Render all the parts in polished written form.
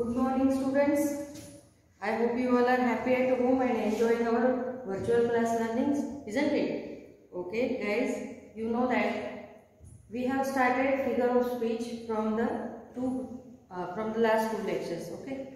Good morning, students. I hope you all are happy at home and enjoying our virtual class learnings, isn't it? Okay, guys, you know that we have started figure of speech from the last two lectures. Okay,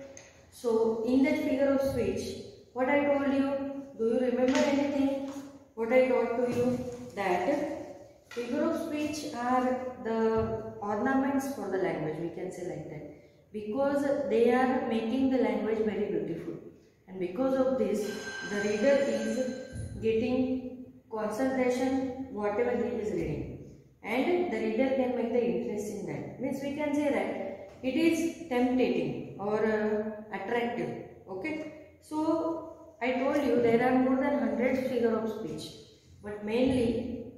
so in that figure of speech, what I told you, do you remember anything? What I taught to you that figure of speech are the ornaments for the language. We can say like that. Because they are making the language very beautiful, and because of this the reader is getting concentration whatever he is reading, and the reader can make the interest in that. Means we can say that it is tempting or attractive. Okay, so I told you there are more than 100 figures of speech, but mainly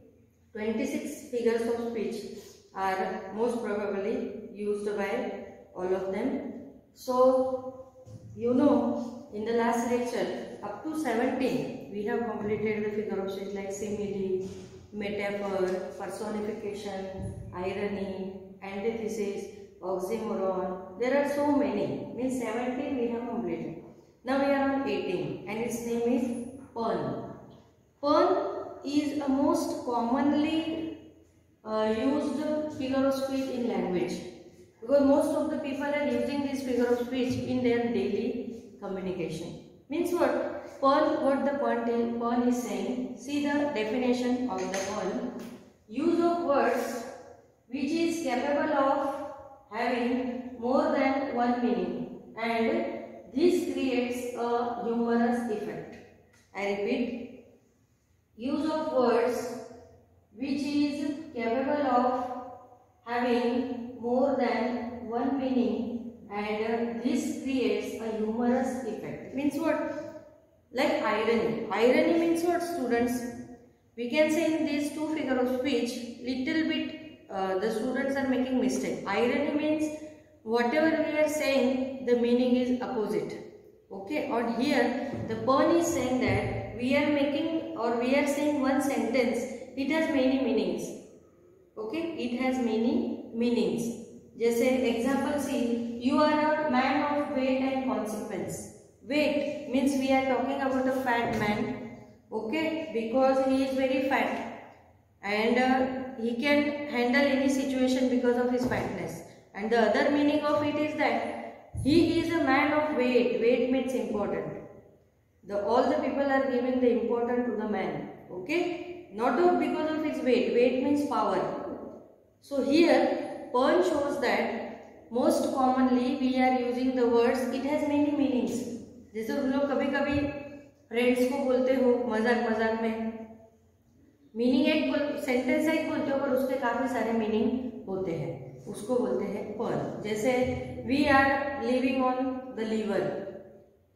26 figures of speech are most probably used by all of them. So you know, in the last lecture up to 17 we have completed the figure of speech like simile, metaphor, personification, irony, antithesis, oxymoron. There are so many. Means 17 we have completed. Now we are on 18 and its name is pun. Pun is a most commonly used figure of speech in language, because most of the people are using this figure of speech in their daily communication. Means what? Pun, what the pun is saying. See the definition of the pun. Use of words which is capable of having more than one meaning, and this creates a humorous effect. I repeat. Use of words which is capable of having more than one meaning, and this creates a humorous effect. Means what? Like irony. Irony means what, students? We can say in these two figures of speech, little bit the students are making mistake. Irony means whatever we are saying, the meaning is opposite. Okay, or here the pun is saying that we are making or we are saying one sentence, it has many meanings. Okay, it has many meanings. जैसे example see, you are a man of weight and consequence. Weight means we are talking about a fat man. Okay, because he is very fat and he can handle any situation because of his fatness. And the other meaning of it is that he is a man of weight. Weight means important. All the people are giving the importance to the man. Okay, not because of his weight. Weight means power. So here pun shows that most commonly we are using the words, it has many meanings. जैसे तुम लोग कभी कभी friends को बोलते हो मजाक मजाक में, मीनिंग एक सेंटेंस एक बोलते हो पर उसके काफी सारे मीनिंग होते हैं, उसको बोलते हैं पन. जैसे we are living on the liver.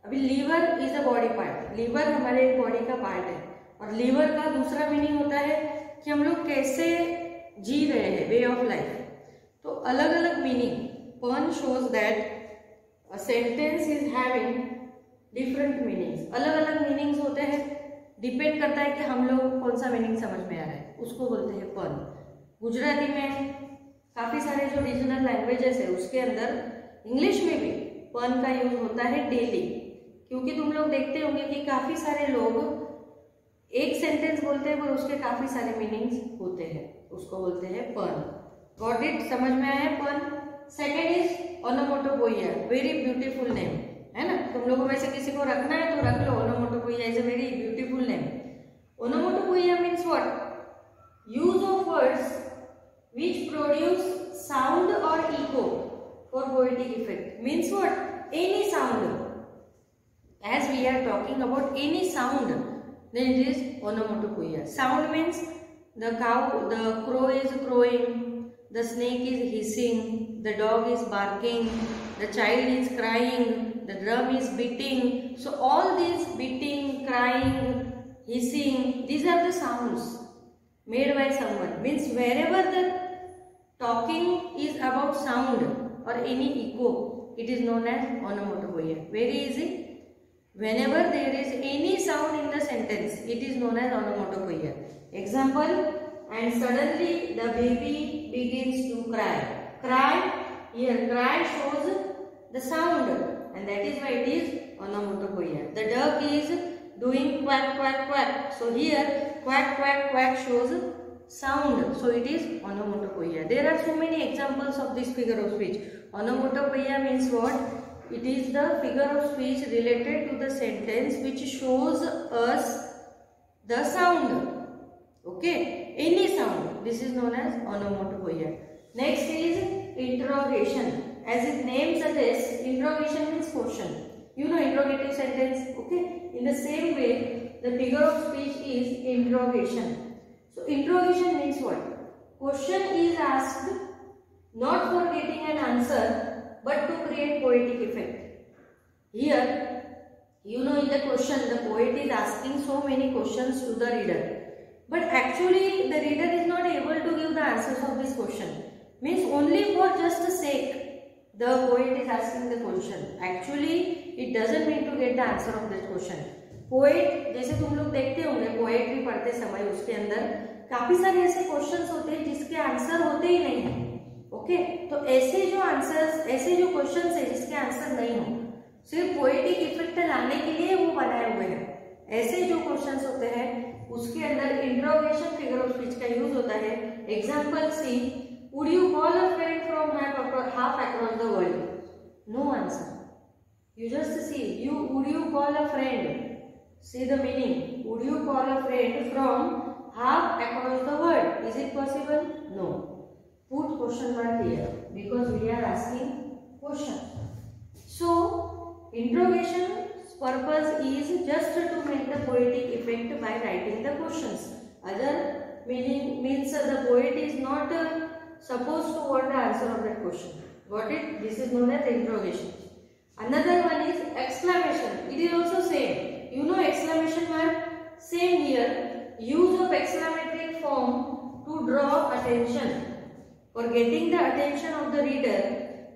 अभी liver is a body part. Liver हमारे बॉडी का पार्ट है, और लीवर का दूसरा मीनिंग होता है कि हम लोग कैसे जी रहे हैं, वे ऑफ लाइफ. तो अलग अलग मीनिंग. पन shows that a sentence is having different meanings. अलग अलग मीनिंग्स होते हैं, डिपेंड करता है कि हम लोग कौन सा मीनिंग समझ में आ रहा है, उसको बोलते हैं पन. गुजराती में काफी सारे जो रीजनल लैंग्वेजेस है उसके अंदर इंग्लिश में भी पन का यूज होता है डेली, क्योंकि तुम लोग देखते होंगे कि काफी सारे लोग एक सेंटेंस बोलते हैं पर उसके काफी सारे मीनिंग्स होते हैं, उसको बोलते हैं पन. Got it? समझ में आया pun? Second is onomatopoeia. Very beautiful name है ना. तुम लोगों में से किसी को रखना है तो रख लो. Onomatopoeia is a very beautiful name. Onomatopoeia means what? Use of words which produce sound or echo for poetic effect. Means what? Any sound. As we are talking about any sound, then it is onomatopoeia. Sound means the crow is crowing, the snake is hissing, the dog is barking, the child is crying, the drum is beating. So all these beating, crying, hissing, these are the sounds made by someone. Means wherever the talking is about sound or any echo, it is known as onomatopoeia. Very easy. Whenever there is any sound in the sentence, it is known as onomatopoeia. Example, and suddenly the baby begins to cry. Cry, here cry shows the sound, and that is why it is onomatopoeia. The duck is doing quack quack quack. So here quack quack quack shows sound. So it is onomatopoeia. There are so many examples of this figure of speech. Onomatopoeia means what? It is the figure of speech related to the sentence which shows us the sound. Okay, any sound. This is known as onomatopoeia. Next is interrogation. As its name suggests, interrogation means question. You know interrogative sentence. Okay. In the same way, the figure of speech is interrogation. So interrogation means what? Question is asked not for getting an answer, but to create poetic effect. Here, you know in the question, the poet is asking so many questions to the reader. But actually, the reader is not able to give the answers of this question. Means only for just the sake, the poet is asking the question. Actually, it doesn't mean to get the answer of that question. Poet जैसे तुम लोग देखते होंगे poetry पढ़ते समय उसके अंदर काफी सारे ऐसे क्वेश्चंस होते हैं जिसके आंसर होते ही नहीं है. ओके, तो ऐसे जो आंसर्स, ऐसे जो क्वेश्चंस है जिसके आंसर नहीं हो, सिर्फ पोएटिक इफेक्ट लाने के लिए वो बनाए हुए हैं. ऐसे जो क्वेश्चंस होते हैं उसके अंदर इंट्रोगेशन फिगर ऑफ स्पीच का यूज होता है. Example see, would you call a friend from half across the world? No answer. You just see, would you call a friend? See the meaning. Would you call a friend from half across the world? Is it possible? No. Put question mark here because we are asking question. So interrogation's purpose is just to make the poetic effect by writing the questions. Other meaning means the poet is not supposed to want the answer of that question. Got it? This is known as interrogation. Another one is exclamation. It is also same. You know exclamation mark? Same here. Use of exclamatory form to draw attention. For getting the attention of the reader,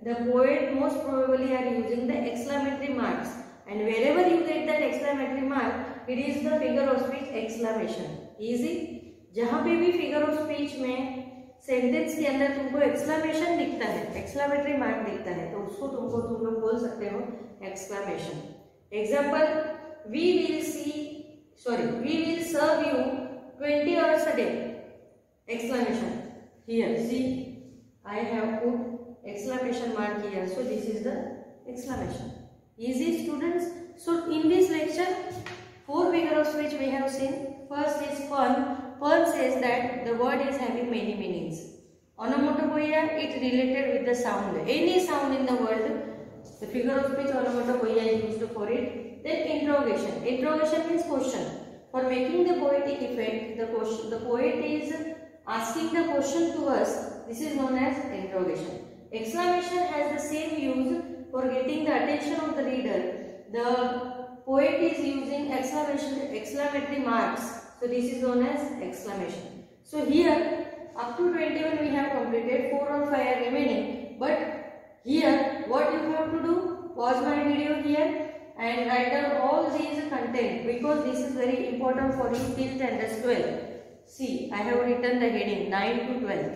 the poet most probably are using the exclamatory marks. And wherever you get that exclamatory mark, it is the figure of speech exclamation. Easy? जहाँ पे भी figure of speech में sentence के अंदर तुमको exclamation दिखता है, exclamatory mark दिखता है, तो उसको तुम लोग बोल सकते हो exclamation. Example, we will serve you 20 hours a day. Exclamation. Here, see, I have put exclamation mark here, so this is the exclamation. Easy, students? So in this lecture, 4 figure of speech we have seen. First is fun. Fun says that the word is having many meanings. Onomatopoeia, it related with the sound. Any sound in the world, the figure of speech onomatopoeia is used for it. Then interrogation. Interrogation means question. For making the poetic effect, the poet is asking the question to us. This is known as interrogation. Exclamation has the same use for getting the attention of the reader. The poet is using exclamatory marks. So this is known as exclamation. So here up to 21 we have completed, 4 or 5 are remaining. But here what you have to do, pause my video here and write down all these content because this is very important for you till standard 12. See, I have written the heading 9 to 12.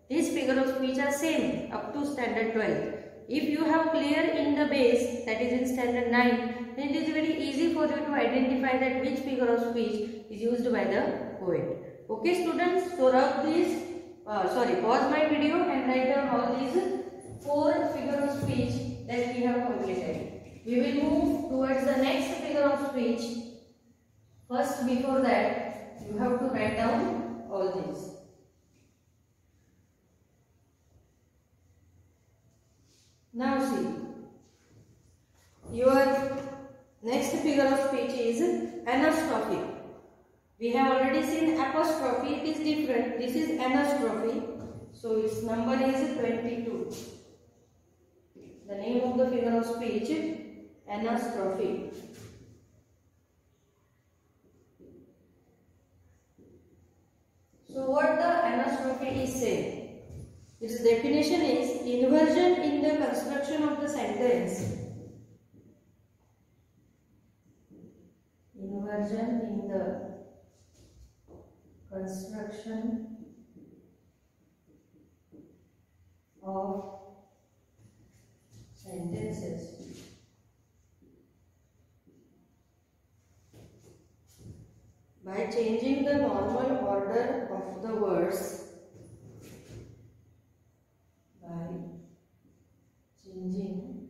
These figure of speech are same up to standard 12. If you have clear in the base, that is in standard 9, then it is very easy for you to identify that which figure of speech is used by the poet. Okay students, so rub this, pause my video and write down all these 4 figure of speech that we have completed. We will move towards the next figure of speech. First, before that, you have to write down all these. Now see, your next figure of speech is anastrophe. We have already seen apostrophe, it is different. This is anastrophe. So its number is 22. The name of the figure of speech, anastrophe. So what the anastrophe is saying? Its definition is inversion in the construction of the sentence. Inversion in the construction of sentences. by changing the normal order of the words, by changing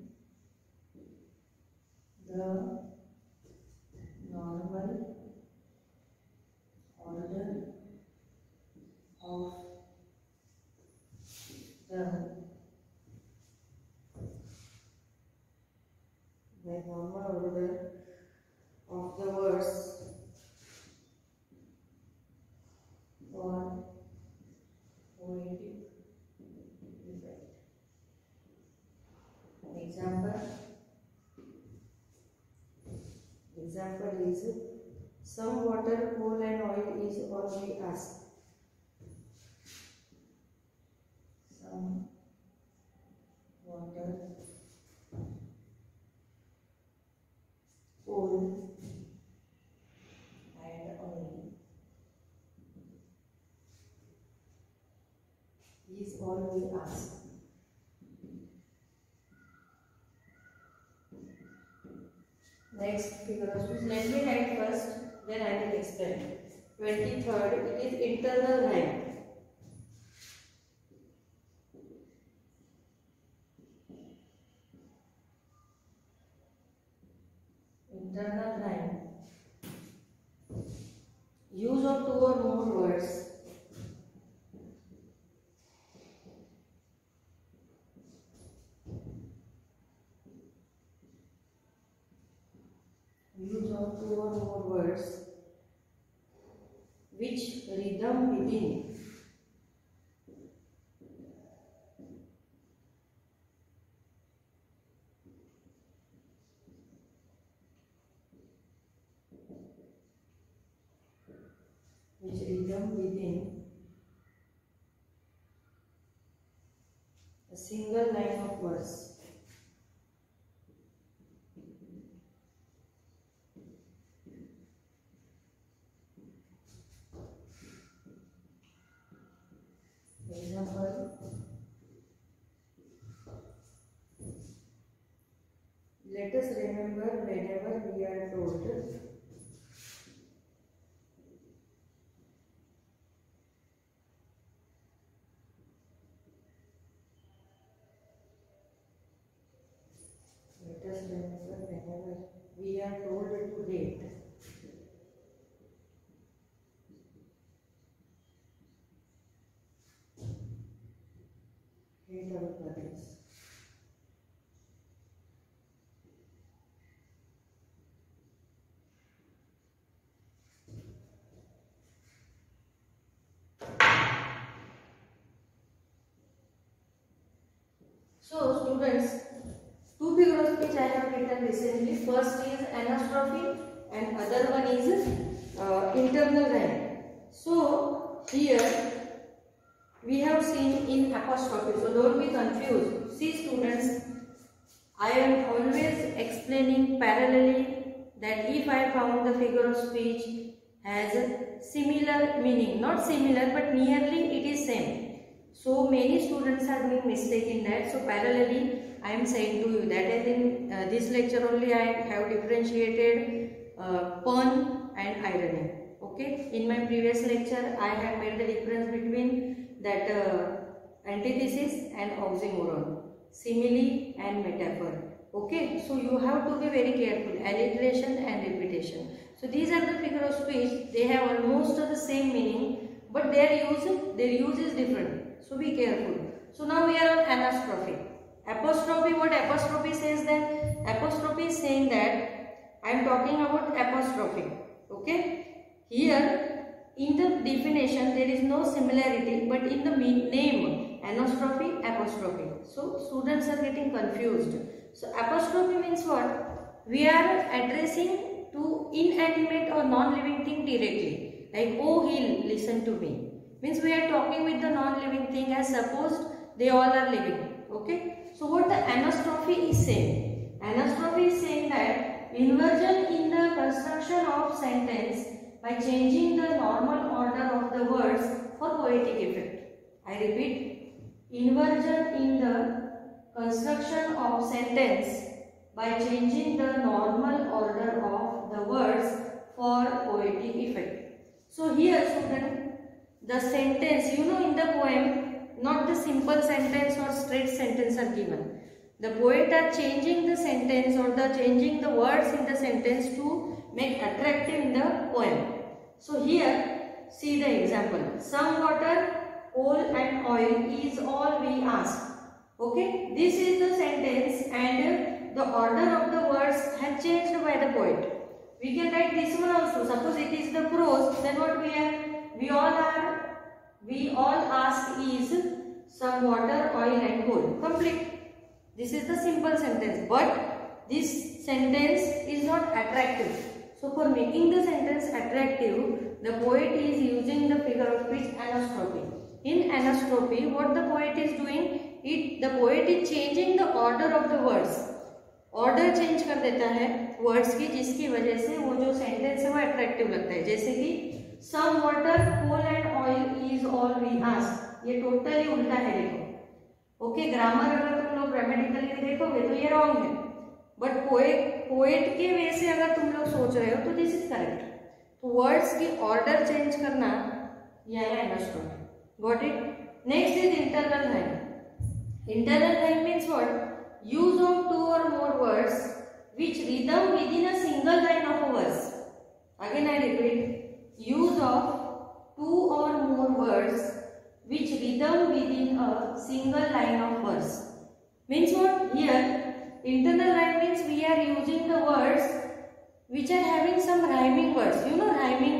the normal order of the words for poetic effect. Example is, some water, coal and oil is all we ask. Some water, coal and oil is all we ask. Next figure of speech. Let me write first, then I will explain. 23rd, it is internal rhyme. Internal rhyme. Use of two or more words. Use of two or more words which rhythm begin. A single line of words. Example, let us remember whenever we are told to date. Hate our parents. So students, two figure of speech I have written recently. First is anastrophe and other one is internal rhyme. So here we have seen in apostrophe. So don't be confused. See students, I am always explaining parallelly that if I found the figure of speech has similar meaning, not similar but nearly it is same. So many students are doing mistake in that. So parallelly I am saying to you that in this lecture only I have differentiated pun and irony. Okay. In my previous lecture I have made the difference between that antithesis and oxymoron, simile and metaphor. Okay. So you have to be very careful. Alliteration and repetition. So these are the figure of speech. They have almost the same meaning, but their use is different. So be careful. So now we are on anastrophe. Apostrophe, what apostrophe says then? Apostrophe is saying that I am talking about apostrophe. Okay. Here in the definition there is no similarity, but in the name anastrophe, apostrophe. So students are getting confused. So apostrophe means what? We are addressing to inanimate or non-living thing directly. Like, oh Hill, listen to me. Means we are talking with the non-living thing as supposed they all are living. Okay. So what the anastrophe is saying? Anastrophe is saying that inversion in the construction of sentence by changing the normal order of the words for poetic effect. I repeat, inversion in the construction of sentence by changing the normal order of the words for poetic effect. So here student, the sentence, you know, in the poem, not the simple sentence or straight sentence are given. The poet are changing the sentence or the changing the words in the sentence to make attractive in the poem. So here, see the example. Some water, coal and oil is all we ask. Okay, this is the sentence and the order of the words has changed by the poet. We can write this one also. Suppose it is the prose, then what we have? We all ask is some water, oil and coal. Complete. This is the simple sentence, but this sentence is not attractive. So for making the sentence attractive, the poet is using the figure of speech anastrophe. In anastrophe, what the poet is doing? The poet is changing the order of the words. Order change कर देता है words की, जिसकी वजह से वो जो sentence है वो अट्रैक्टिव लगता है. जैसे कि some water, coal and oil is all we ask. ये टोटली उल्टा है, देखो. ओके, ग्रामर अगर तुम लोग ग्रामेटिकली देखोगे तो ये रॉन्ग है, बट पोएट के वे से अगर तुम लोग सोच रहे हो तो दिस इज करेक्ट. तो वर्ड्स की ऑर्डर चेंज करना यह है anastrophe. Got it. Next is internal rhyme. Internal rhyme means what? Use of two or more words which rhythm within a single line of a verse. Again I repeat, use of two or more words which rhythm within a single line of verse. Means what? Here internal rhyme means we are using the words which are having some rhyming words. You know, rhyming,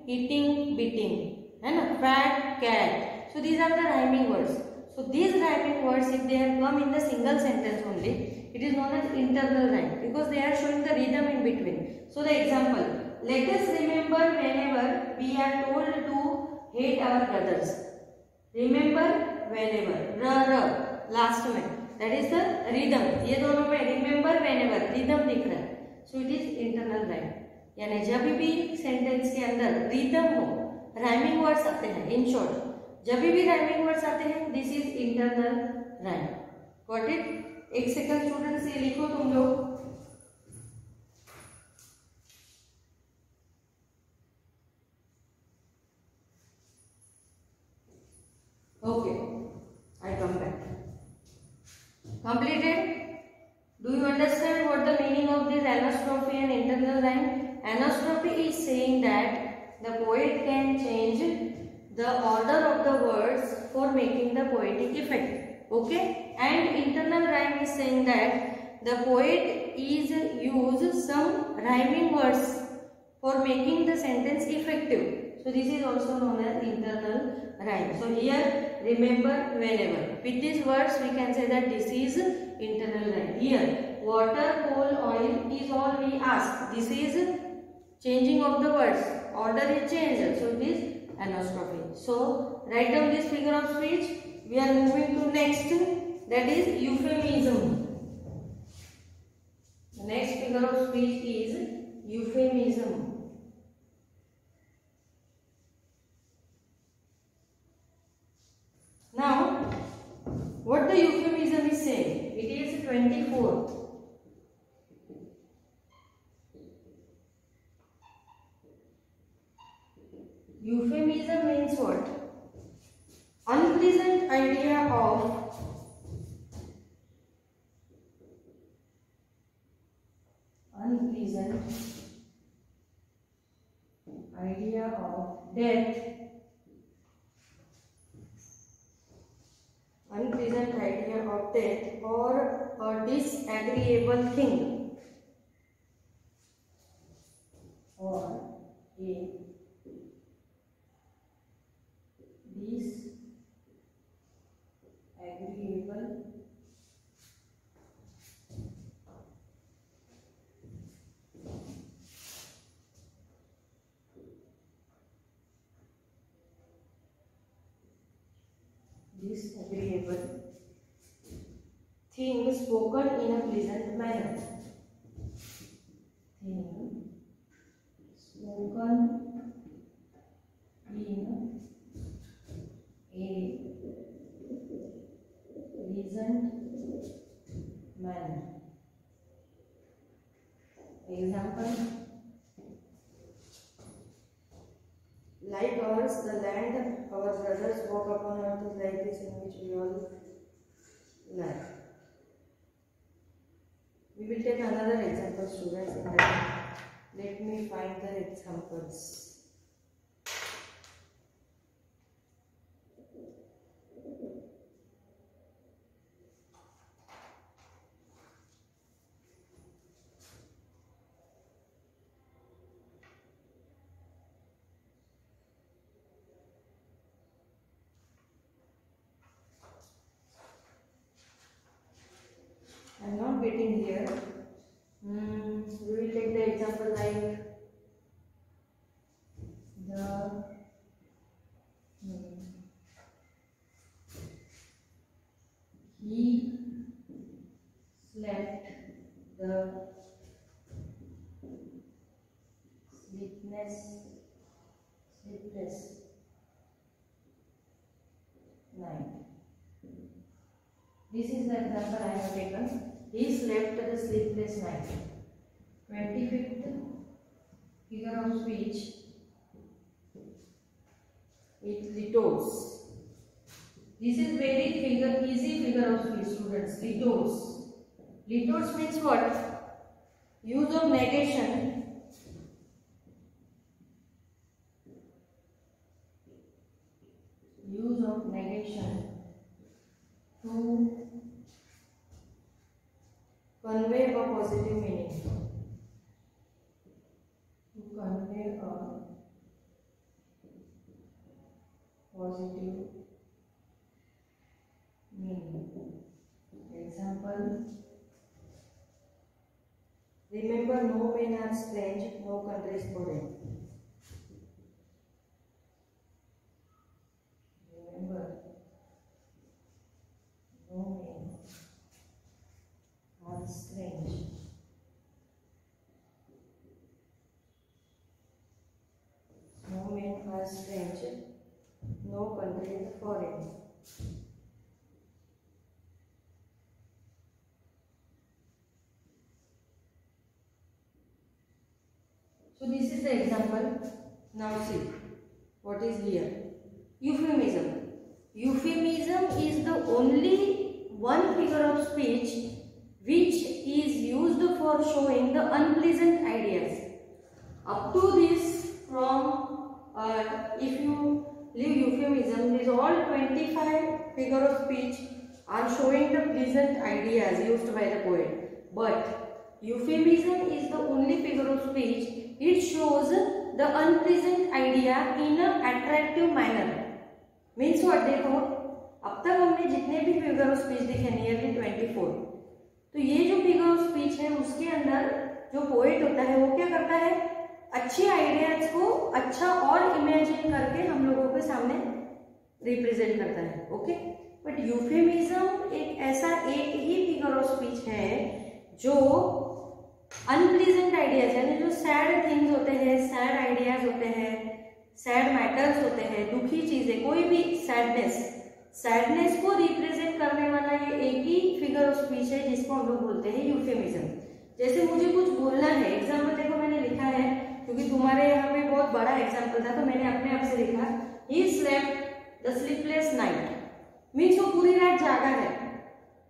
eating, beating, and fat, cat. So these are the rhyming words. So these rhyming words, if they have come in the single sentence only, it is known as internal rhyme because they are showing the rhythm in between. So the example, let us remember whenever we are told to hate our brothers. Remember whenever, r last में, that is the rhythm. ये दोनों में remember whenever rhythm दिख रहा है. So it is internal rhyme. यानी जब भी सेंटेंस के अंदर rhythm हो, rhyming words आते हैं. In short, जब भी राइमिंग वर्ड्स आते हैं, this is internal rhyme. Got it. एक सेकंड स्टूडेंट्स, ये लिखो तुम लोग. Okay, I come back. Completed. Do you understand what the meaning of this anastrophe and internal rhyme? Anastrophe is saying that the poet can change the order of the words for making the poetic effect. Okay, and internal rhyme is saying that the poet is use some rhyming words for making the sentence effective. So this is also known as internal rhyme. So here remember whenever, with these words we can say that this is internal rhyme. Here water, coal, oil is all we ask. This is changing of the words, order is changed, so it is anastrophe. So write down this figure of speech. We are moving to next, that is euphemism. The next figure of speech is euphemism. Now what the euphemism is saying? It is 24. Euphemism means what? Unpleasant idea of death, unpleasant idea of death, or a disagreeable thing, or a disagreeable thing spoken in a pleasant manner. Thing spoken in a pleasant manner. Example, Like ours, the land our brothers walk upon earth is like this, in which we all live. We will take another example, students. In that, let me find the examples. I am not getting here. We will take the example like the he slept the sleepless night. This is the example I have taken. He slept the sleepless night. 25th figure of speech. It litos. This is very easy figure of speech, students. Litos. Litos means what? Use of negation. Use of negation to convey a positive meaning. To convey a positive meaning. Example. Remember, no men are strange, no country is foreign. Remember, no men are strange. No men are strange, no country is foreign. So this is the example. Now see what is here. Euphemism. Euphemism is the only one figure of speech which is used for showing the unpleasant ideas. Up to this, from if you leave euphemism, these all 25 figure of speech are showing the pleasant ideas used by the poet. But euphemism is the only figure of speech. It shows the unpleasant idea in an attractive manner. Means what? देखो, अब तक हमने जितने भी figure of speech देखे, nearly 24, तो ये जो फिगर ऑफ स्पीच है उसके अंदर जो पोएट होता है वो क्या करता है? अच्छे आइडियाज को अच्छा और इमेजिन करके हम लोगों के सामने रिप्रेजेंट करता है. ओके, बट यूफेमिज्म एक ऐसा एक ही फिगर ऑफ स्पीच है जो अनप्लीजेंट आइडियाज यानी जो सैड थिंग्स होते हैं, सैड आइडियाज होते हैं, सैड मैटर्स होते हैं, दुखी चीजें, कोई भी सैडनेस को रिप्रेजेंट करने वाला ये एक ही फिगर ऑफ स्पीच है जिसको हम लोग बोलते हैं यूफेमिज्म. जैसे मुझे कुछ बोलना है, एग्जाम्पल देखो मैंने लिखा है क्योंकि तुम्हारे यहाँ पे बहुत बड़ा एग्जाम्पल था तो मैंने अपने आप से लिखा, he slept the sleepless night. Means वो पूरी रात जागा है.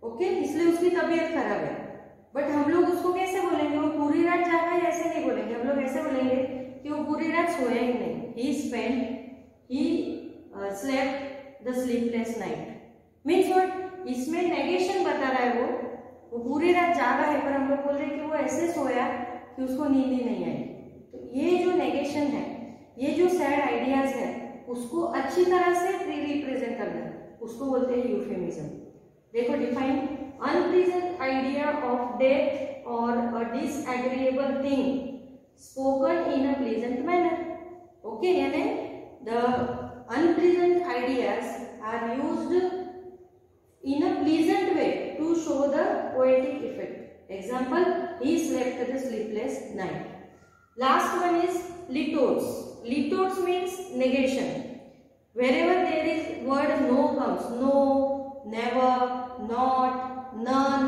ओके, इसलिए उसकी तबीयत खराब है. बट हम लोग उसको कैसे बोलेंगे? वो पूरी रात जागा है ऐसे नहीं बोलेंगे. हम लोग ऐसे बोलेंगे कि वो पूरी रात सोया ही नहीं. He slept the sleepless night. Means what? इसमें नेगेशन बता रहा है वो पूरी रात जागा है, पर हम लोग बोल रहे हैं कि वो ऐसे सोया कि उसको नींद ही नहीं आई. तो ये जो नेगेशन है, ये जो सैड आइडियाज है, उसको अच्छी तरह से रिप्रेजेंट करना है, उसको बोलते हैं यूफेमिज्म. देखो define, unpleasant idea of death और a disagreeable thing spoken in a pleasant manner. Okay, यानी the unpleasant ideas are used in a pleasant way to show the poetic effect. Example, he slept the sleepless night. Last one is litotes. Litotes means negation. Wherever there is word no comes, no, never, not, none,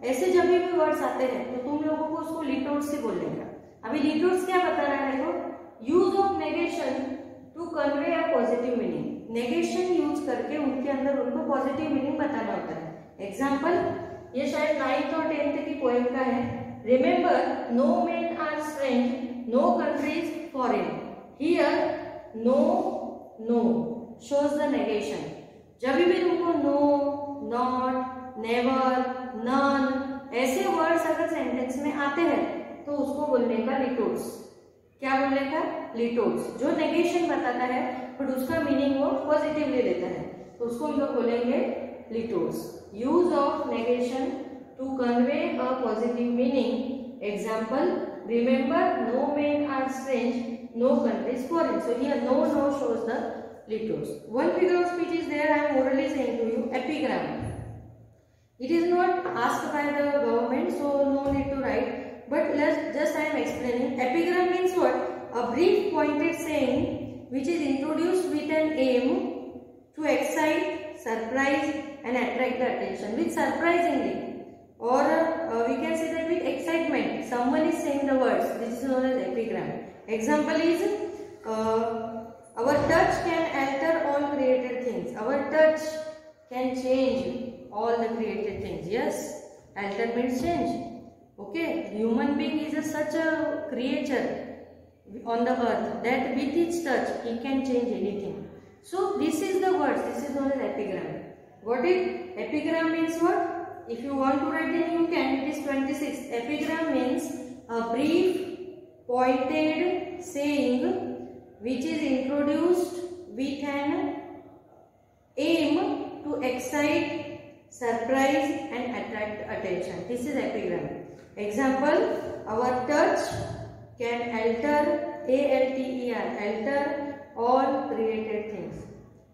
ऐसे जब भी words आते हैं तो तुम लोगों को उसको लिटोट्स से बोलने का. अभी लिटोट्स क्या बता रहा है? देखो, use of negation to convey a positive meaning. Negation use करके उनके अंदर उनको पॉजिटिव मीनिंग बताना होता है। एग्जाम्पल, ये शायद 9th और 10th की पोएम का है। Remember no men are strange, no countries foreign. Here no no shows the negation। जब भी तुमको नो, नॉट, नेवर, नन ऐसे वर्ड्स अगर सेंटेंस में आते हैं तो उसको बोलने का लिटोड्स। क्या बोलने का? लिटोड्स। जो नेगेशन बताता है बट उसका मीनिंग वो पॉजिटिवली लेता है तो उसको हम लोग बोलेंगे litotes. Use of negation to convey a positive meaning. Example, remember no men are strange, no countries foreign। So here no shows the litodes। One figure of speech is there, I am orally saying to you, epigram। It is not asked by the government, so no need to write, but just I am explaining। Epigram means what? A brief pointed saying which is introduced with an aim to excite, surprise and attract the attention with surprisingly, or we can say that with excitement someone is saying the words, this is known as epigram। Example is our touch can alter all created things। Our touch can change all the created things। Yes, alter means change। Okay, human being is such a creature on the earth that with its touch he can change anything। So this is the words, this is known as epigram। What is epigram means? What? If you want to write then you can, it is 26। Epigram means a brief pointed saying which is introduced with an aim to excite, surprise and attract attention। This is epigram। Example, our touch can alter, A-L-T-E-R, alter all created things।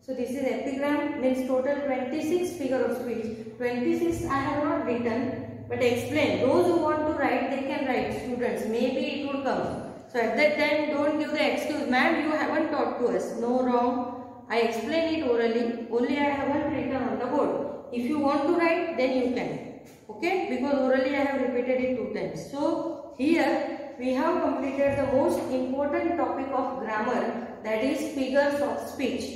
So this is epigram, means total 26 figure of speech। 26 I have not written, but explain. Those who want to write, they can write, students, maybe it would come। So at that time don't give the excuse, ma'am you haven't taught to us। No, wrong, I explain it orally, only I haven't written on the board। If you want to write then you can, okay, because orally I have repeated it 2 times। So here we have completed the most important topic of grammar, that is figures of speech।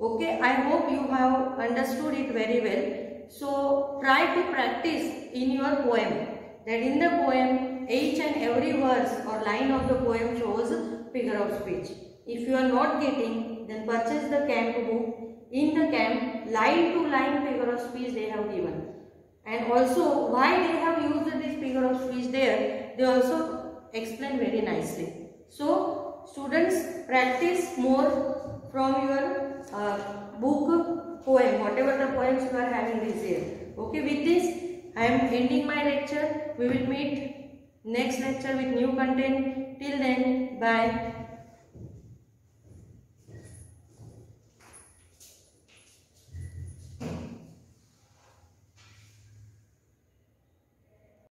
Okay, I hope you have understood it very well। So try to practice in your poem, that in the poem each and every verse or line of the poem shows figure of speech। If you are not getting, then purchase the camp book। In the camp, line to line figure of speech they have given, and also why they have used this figure of speech there, they also explain very nicely। So students, practice more from your book poem, whatever the poems you are having this year। Okay, with this I am ending my lecture। We will meet next lecture with new content। Till then, bye।